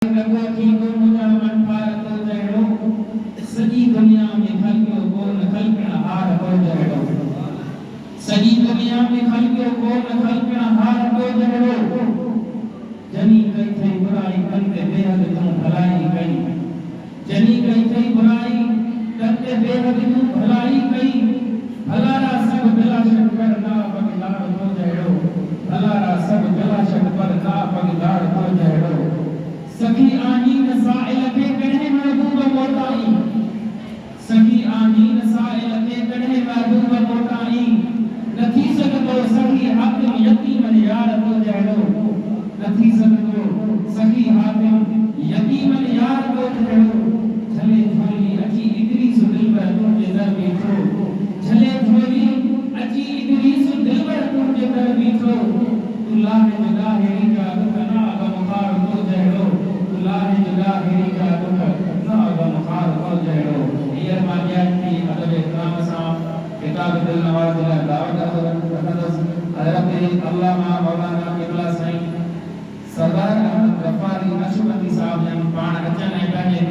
लॻो थी को मुंहिंजा मन ठार तो जहिड़ो सॼी दुनिया में खलकियो कोन खलकण हार तो जहिड़ो सॼी दुनिया में खलकियो कोन खलकण हार तो जहिड़ो जनी कई थई बुराई कंदे बेहद तूं भलाई कई जनी कई थई बुराई कंदे बेहद तूं भलाई कई भलारा सब बिलाशक पर ना पगलाड़ तो जहिड़ो भलारा सब बिलाशक पर ना पगलाड़ तो जहिड़ो सखी आनीन साइल के कढ़े महबूब मोटाई सखी आनीन साइल के कढ़े महबूब मोटाई नथी सकतो सखी हाकिम यतीमन यार तो जहिड़ो नथी सकतो सखी हाकिम यतीमन यार तो जहिड़ो झले झोली अची इदरीस दिलबर तुंहिंजे दर बीठो झले झोली अची इदरीस दिलबर तुंहिंजे दर बीठो तू लाहे निगाहेरी का दुखना गमखार तो जहिड़ो लाहे निगाहेरी का दुखना गमखार तो जहिड़ो हींअर मां ॾियनि थी अदब इकराम सां किताब दिल नवाज़ लाइ दावत रखंदुसि हज़रत अल्लामा मौलाना क़िबला साईं सरदार अहमद गफ़ारी नक्शबंदी साहब जन पाण अचनि ऐं पंहिंजे